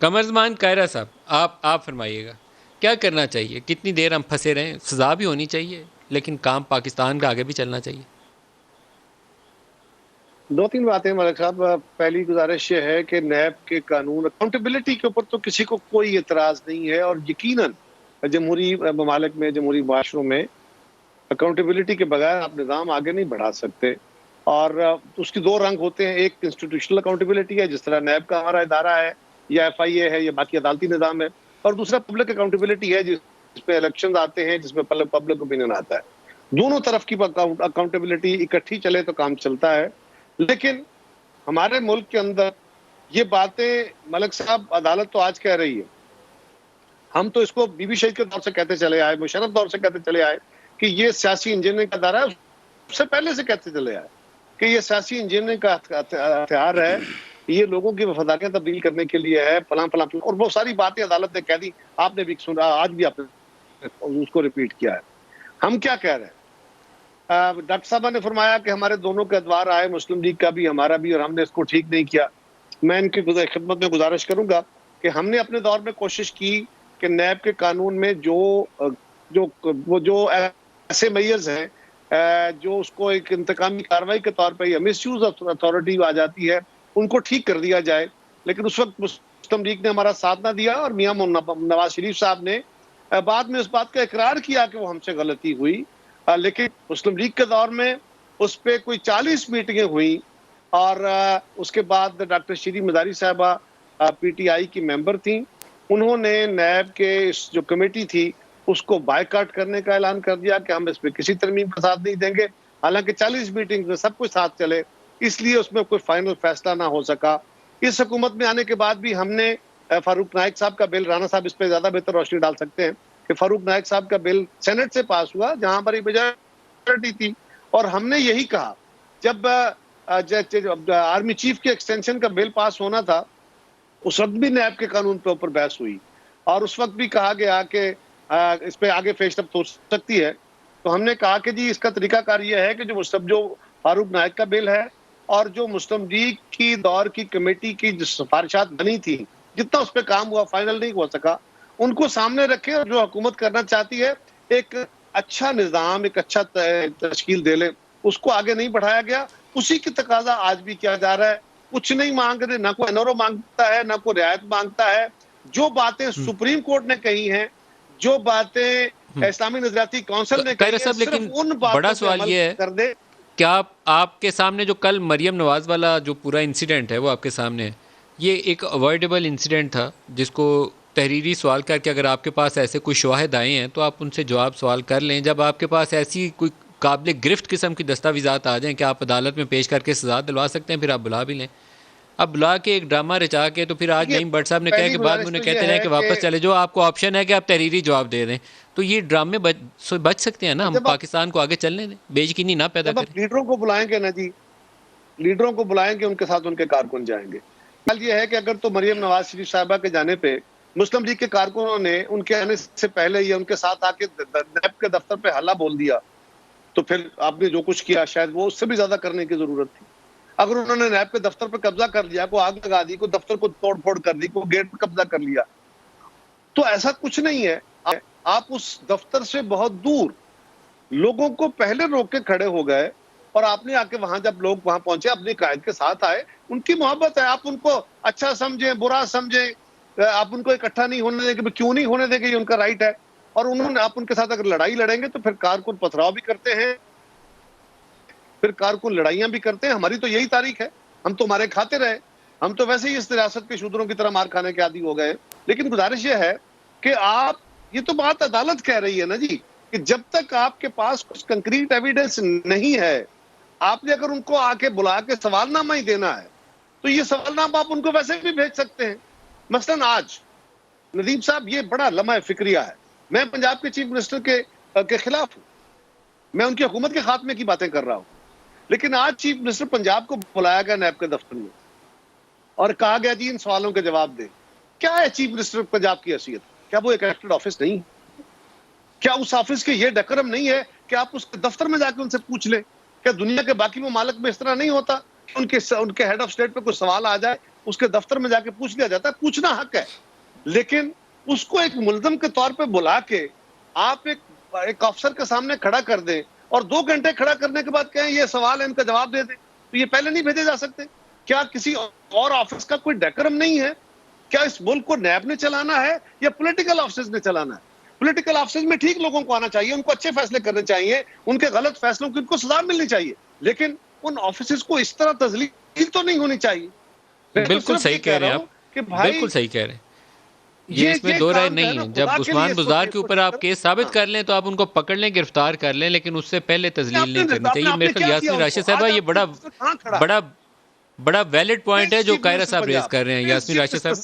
قمرزمان کائرہ صاحب، آپ فرمائیے گا کیا کرنا چاہیے؟ کتنی دیر ہم پھنسے رہیں؟ سزا بھی ہونی چاہیے لیکن کام پاکستان کا آگے بھی چلنا چاہیے. دو تین باتیں ملک صاحب. پہلی گزارش یہ ہے کہ نیب کے قانون اکاؤنٹیبلٹی کے اوپر تو کسی کو کوئی اعتراض نہیں ہے، اور یقیناً جمہوری ممالک میں، جمہوری معاشروں میں اکاؤنٹیبلٹی کے بغیر آپ نظام آگے نہیں بڑھا سکتے. اور اس کے دو رنگ ہوتے ہیں. ایک انسٹیٹیوشنل اکاؤنٹیبلٹی ہے، جس طرح نیب کا ہمارا ادارہ ہے یا ایف آئی اے ہے یا باقی عدالتی نظام ہے. اور دوسرا پبلک اکاؤنٹیبلٹی ہے، جس پہ الیکشن آتے ہیں، جس میں پبلک اوپینین آتا ہے. دونوں طرف کی اکاؤنٹیبلٹی اکٹھی چلے تو کام چلتا ہے. لیکن ہمارے ملک کے اندر یہ باتیں ملک صاحب، عدالت تو آج کہہ رہی ہے، ہم تو اس کو بی بی شہید کے دور سے کہتے چلے آئے، مشرف دور سے کہتے چلے آئے کہ یہ سیاسی انجینئرنگ کا ادارہ ہے. اس سے پہلے سے کہتے چلے آئے کہ یہ سیاسی انجینئرنگ کا ہتھیار ہے، یہ لوگوں کی وفاداریاں تبدیل کرنے کے لیے ہے، فلاں فلاں. اور وہ ساری باتیں عدالت نے کہہ دی. آپ نے بھی سنا، آج بھی آپ نے اس کو ریپیٹ کیا ہے. ہم کیا کہہ رہے ہیں؟ ڈاکٹر صاحبہ نے فرمایا کہ ہمارے دونوں کے ادوار آئے، مسلم لیگ کا بھی ہمارا بھی، اور ہم نے اس کو ٹھیک نہیں کیا. میں ان کی خدمت میں گزارش کروں گا کہ ہم نے اپنے دور میں کوشش کی کہ نیب کے قانون میں جو ایسے میئرز ہیں جو اس کو ایک انتقامی کاروائی کے طور پہ یا مس یوز اتھارٹی آ جاتی ہے، ان کو ٹھیک کر دیا جائے. لیکن اس وقت مسلم لیگ نے ہمارا ساتھ نہ دیا، اور میاں نواز شریف صاحب نے بعد میں اس بات کا اقرار کیا کہ وہ ہم سے غلطی ہوئی. لیکن مسلم لیگ کے دور میں اس پہ کوئی 40 میٹنگیں ہوئی، اور اس کے بعد ڈاکٹر شیریں مزاری صاحبہ پی ٹی آئی کی ممبر تھیں. انہوں نے نیب کے جو کمیٹی تھی اس کو بائیکاٹ کرنے کا اعلان کر دیا کہ ہم اس پہ کسی ترمیم کا ساتھ نہیں دیں گے. حالانکہ 40 میٹنگ میں سب کچھ ساتھ چلے، اس لیے اس میں کوئی فائنل فیصلہ نہ ہو سکا. اس حکومت میں آنے کے بعد بھی ہم نے فاروق نائک صاحب کا بل، رانا صاحب اس پہ زیادہ بہتر روشنی ڈال سکتے ہیں، کہ فاروق نائک صاحب کا بل سینٹ سے پاس ہوا جہاں پر میجورٹی تھی. اور ہم نے یہی کہا جب آرمی چیف کے ایکسٹینشن کا بل پاس ہونا تھا، اس وقت بھی نیب کے قانون پہ اوپر بحث ہوئی، اور اس وقت بھی کہا گیا کہ اس پہ آگے پیش رفت ہو سکتی ہے. تو ہم نے کہا کہ جی اس کا طریقہ کار یہ ہے کہ جو فاروق نائک کا بل ہے اور جو مسلم لیگ کی دور کی کمیٹی کی جو سفارشات بنی تھی، جتنا اس پہ کام ہوا فائنل نہیں ہو سکا، ان کو سامنے رکھیں، اور جو حکومت کرنا چاہتی ہے ایک اچھا نظام، ایک اچھا تشکیل دے لیں. اس کو آگے نہیں بڑھایا گیا. اسی کی تقاضا آج بھی کیا جا رہا ہے. کچھ نہیں مانگ رہے، نہ کوئی انورو مانگتا ہے، نہ کوئی رعایت مانگتا ہے. جو باتیں سپریم کورٹ نے کہی ہیں، جو باتیں اسلامی نظریاتی کونسل نے قائرہ کہی ہیں، صاحب، صرف لیکن ان بڑا باتوں پہ سوال عمل یہ ہے، کر دے. کیا آپ کے سامنے جو کل مریم نواز والا جو پورا انسیڈنٹ ہے وہ آپ کے سامنے ہے، یہ ایک اوائڈیبل انسیڈنٹ تھا جس کو تحریری سوال کر کے اگر آپ کے پاس ایسے کوئی شواہد آئے ہیں تو آپ ان سے جواب سوال کر لیں. جب آپ کے پاس ایسی کوئی قابل گرفت قسم کی دستاویزات آ جائیں کہ آپ عدالت میں پیش کر کے سزا دلوا سکتے ہیں، پھر آپ بلا بھی لیں. اب بلا کے ایک ڈرامہ رچا کے تو پھر آج یہ نعیم بٹ صاحب نے کہا پہلی کہ بعد میں گزارش انہیں تو یہ کہتے رہے ہے کہ واپس چلے جاؤ، آپ کو آپشن ہے کہ آپ تحریری جواب دے دیں. تو یہ ڈرامے بچ سکتے ہیں نا، ہم پاکستان کو آگے چلنے دیں، بے یقینی نہ پیدا جب کریں. آپ لیڈروں کو بلائیں گے نا جی، لیڈروں کو بلائیں گے، ان کے ساتھ ان کے کارکن جائیں گے. حال یہ ہے کہ اگر تو مریم نواز شریف صاحبہ کے جانے پہ مسلم لیگ کے کارکنوں نے ان کے آنے سے پہلے یا ان کے ساتھ آ کے نیب کے دفتر پہ حلہ بول دیا، تو پھر آپ نے جو کچھ کیا شاید وہ اس سے بھی زیادہ کرنے کی ضرورت تھی. اگر انہوں نے نیب کے دفتر پہ قبضہ کر لیا، کو آگ لگا دی، کو دفتر کو توڑ پھوڑ کر دی، کو گیٹ پہ قبضہ کر لیا، تو ایسا کچھ نہیں ہے. آپ اس دفتر سے بہت دور لوگوں کو پہلے روک کے کھڑے ہو گئے، اور آپ نے آ کے وہاں جب لوگ وہاں پہنچے اپنی قائد کے ساتھ آئے، ان کی محبت ہے، آپ ان کو اچھا سمجھیں برا سمجھیں، آپ ان کو اکٹھا نہیں ہونے دیں گے. کیوں نہیں ہونے دیں گے؟ یہ ان کا رائٹ ہے. اور انہوں نے، آپ ان کے ساتھ اگر لڑائی لڑیں گے تو پھر کارکن پتھراؤ بھی کرتے ہیں، پھر کارکن لڑائیاں بھی کرتے ہیں. ہماری تو یہی تاریخ ہے، ہم تو ہمارے کھاتے رہے، ہم تو ویسے ہی اس ریاست کے شودروں کی طرح مار کھانے کے عادی ہو گئے. لیکن گزارش یہ ہے کہ آپ، یہ تو بات عدالت کہہ رہی ہے نا جی، کہ جب تک آپ کے پاس کچھ کنکریٹ ایویڈنس نہیں ہے، آپ نے اگر ان کو آ کے بلا کے سوال نامہ ہی دینا ہے تو یہ سوال نامہ آپ ان کو ویسے بھی بھیج سکتے ہیں. مثلاً آج ندیم صاحب، یہ بڑا لمحہ فکریہ ہے. میں پنجاب کے چیف منسٹر کے خلاف ہوں، میں ان کی حکومت کے خاتمے کی باتیں کر رہا ہوں. لیکن آج چیف منسٹر پنجاب کو بلایا گیا نیب کے دفتر میں اور کہا گیا جی ان سوالوں کے جواب دیں. کیا ہے چیف منسٹر پنجاب کی حیثیت؟ کیا وہ ایک الیکٹڈ آفس نہیں؟ کیا اس آفس کے یہ ڈیکورم نہیں ہے کہ آپ اس دفتر میں جا کے ان سے پوچھ لیں؟ کیا دنیا کے باقی ممالک میں اس طرح نہیں ہوتا کہ ان کے ہیڈ آف اسٹیٹ پہ کوئی سوال آ جائے اس کے دفتر میں جا کے پوچھ لیا جاتا ہے, پوچھنا حق ہے, لیکن اس کو ایک ملزم کے طور پہ بلا کے آپ ایک افسر کے سامنے کھڑا کر دیں اور 2 گھنٹے کھڑا کرنے کے بعد کہیں یہ سوال ہے, ان کا جواب دے دیں, تو یہ پہلے نہیں بھیجے جا سکتے؟ کیا کسی اور آفس کا کوئی ڈیکرم نہیں ہے؟ کیا اس ملک کو نیب نے چلانا ہے یا پولیٹیکل آفسز نے چلانا ہے؟ پولیٹیکل آفسز میں ٹھیک لوگوں کو آنا چاہیے, ان کو اچھے فیصلے کرنے چاہیے, ان کے غلط فیصلوں کی ان کو سزا ملنی چاہیے, لیکن ان آفسز کو اس طرح تذلیل تو نہیں ہونی چاہیے. میں تو بالکل صرف صحیح یہ کہہ کہہ رہے رہا ہیں ہوں کہ آپ, بھائی بالکل صحیح کہہ رہے ہیں. یہ اس میں دو رائے کام جو ہے نہیں نا ہے. خدا جب کے لیے عثمان اس کو بزدار کے اوپر آپ کیس ثابت کر لیں تو آپ ان کو پکڑ لیں, گرفتار کر لیں, لیکن اس سے پہلے تذلیل نہیں کرنی چاہیے. آپ میرے نے خیال کیا کیا یاسمین ان راشد کو؟ صاحبہ آج یہ آپ کے کہاں کھڑا بڑا ویلڈ پوائنٹ ہے جو چیف قاہرہ منسٹر صاحب ریز پنجاب, کر رہے ہیں. یاسمین راشد صاحب